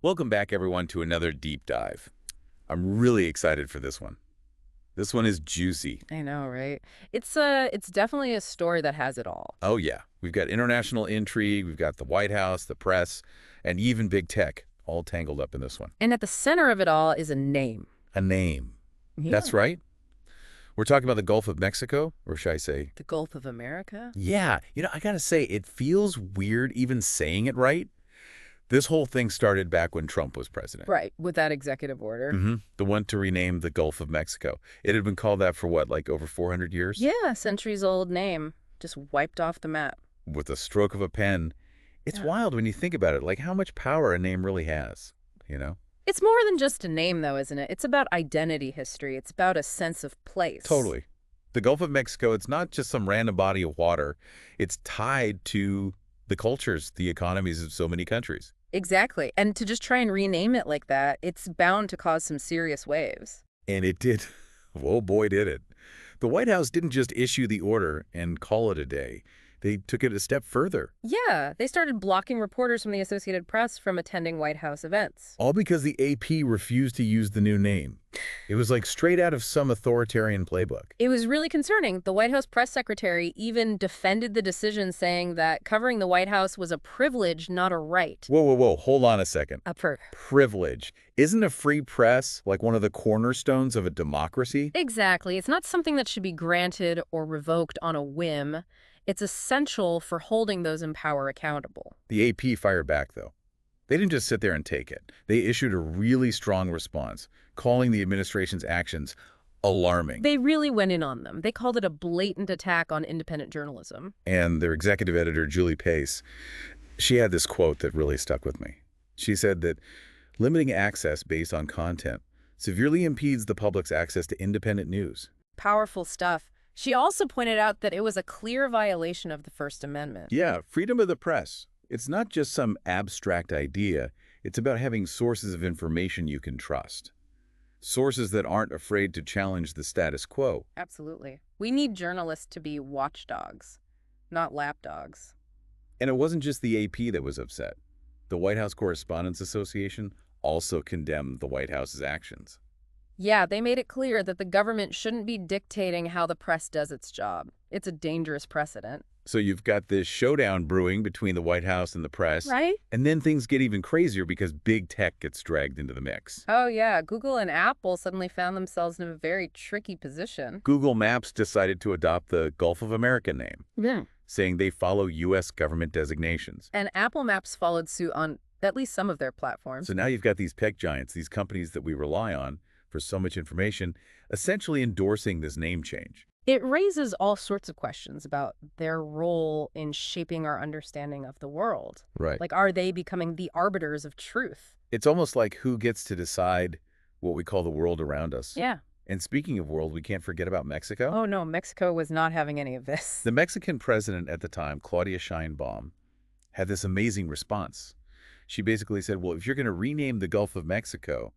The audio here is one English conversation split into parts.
Welcome back, everyone, to another deep dive. I'm really excited for this one. This one is juicy. I know, right? It's definitely a story that has it all. Oh, yeah. We've got international intrigue, we've got the White House, the press, and even big tech all tangled up in this one. And at the center of it all is a name. A name. Yeah. That's right. We're talking about the Gulf of Mexico, or should I say? The Gulf of America? Yeah. I gotta say, it feels weird even saying it right. This whole thing started back when Trump was president. Right, with that executive order. The one to rename the Gulf of Mexico. It had been called that for what, like over 400 years? Yeah, centuries-old name. Just wiped off the map. With a stroke of a pen. It's Yeah. wild when you think about it, like how much power a name really has, you know? It's more than just a name, though, isn't it? It's about identity history. It's about a sense of place. Totally. The Gulf of Mexico, it's not just some random body of water. It's tied to the cultures, the economies of so many countries. Exactly. And to just try and rename it like that, it's bound to cause some serious waves. And it did. Whoa, boy, did it. The White House didn't just issue the order and call it a day. They took it a step further. Yeah, they started blocking reporters from the Associated Press from attending White House events. All because the AP refused to use the new name. It was like straight out of some authoritarian playbook. It was really concerning. The White House press secretary even defended the decision, saying that covering the White House was a privilege, not a right. Whoa, whoa, whoa, hold on a second. Privilege. Isn't a free press like one of the cornerstones of a democracy? Exactly. It's not something that should be granted or revoked on a whim. It's essential for holding those in power accountable. The AP fired back, though. They didn't just sit there and take it. They issued a really strong response, calling the administration's actions alarming. They really went in on them. They called it a blatant attack on independent journalism. And their executive editor, Julie Pace, she had this quote that really stuck with me. She said that limiting access based on content severely impedes the public's access to independent news. Powerful stuff. She also pointed out that it was a clear violation of the First Amendment. Yeah, freedom of the press. It's not just some abstract idea. It's about having sources of information you can trust. Sources that aren't afraid to challenge the status quo. Absolutely. We need journalists to be watchdogs, not lapdogs. And it wasn't just the AP that was upset. The White House Correspondents Association also condemned the White House's actions. Yeah, they made it clear that the government shouldn't be dictating how the press does its job. It's a dangerous precedent. So you've got this showdown brewing between the White House and the press. Right? And then things get even crazier because big tech gets dragged into the mix. Oh, yeah. Google and Apple suddenly found themselves in a very tricky position. Google Maps decided to adopt the Gulf of America name, Yeah. saying they follow U.S. government designations. And Apple Maps followed suit on at least some of their platforms. So now you've got these tech giants, these companies that we rely on for so much information, essentially endorsing this name change. It raises all sorts of questions about their role in shaping our understanding of the world. Right. Like, are they becoming the arbiters of truth? It's almost like who gets to decide what we call the world around us. Yeah. And speaking of world, we can't forget about Mexico. Oh, no, Mexico was not having any of this. The Mexican president at the time, Claudia Sheinbaum, had this amazing response. She basically said, well, if you're going to rename the Gulf of Mexico,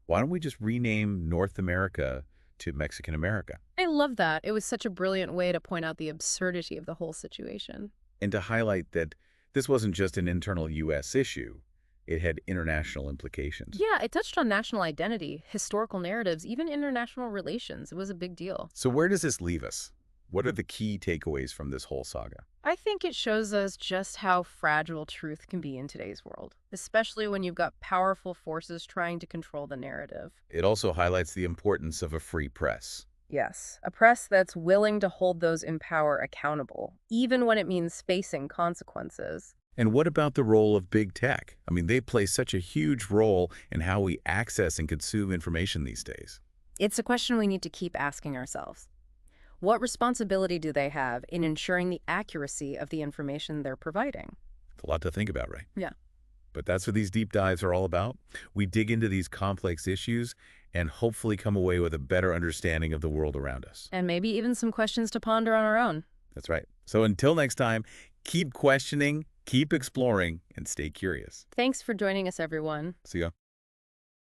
why don't we just rename North America to Mexican America? I love that. It was such a brilliant way to point out the absurdity of the whole situation. And to highlight that this wasn't just an internal U.S. issue. It had international implications. Yeah, it touched on national identity, historical narratives, even international relations. It was a big deal. So where does this leave us? What are the key takeaways from this whole saga? I think it shows us just how fragile truth can be in today's world, especially when you've got powerful forces trying to control the narrative. It also highlights the importance of a free press. Yes, a press that's willing to hold those in power accountable, even when it means facing consequences. And what about the role of big tech? I mean, they play such a huge role in how we access and consume information these days. It's a question we need to keep asking ourselves. What responsibility do they have in ensuring the accuracy of the information they're providing? It's a lot to think about, right? Yeah. But that's what these deep dives are all about. We dig into these complex issues and hopefully come away with a better understanding of the world around us. And maybe even some questions to ponder on our own. That's right. So until next time, keep questioning, keep exploring, and stay curious. Thanks for joining us, everyone. See ya.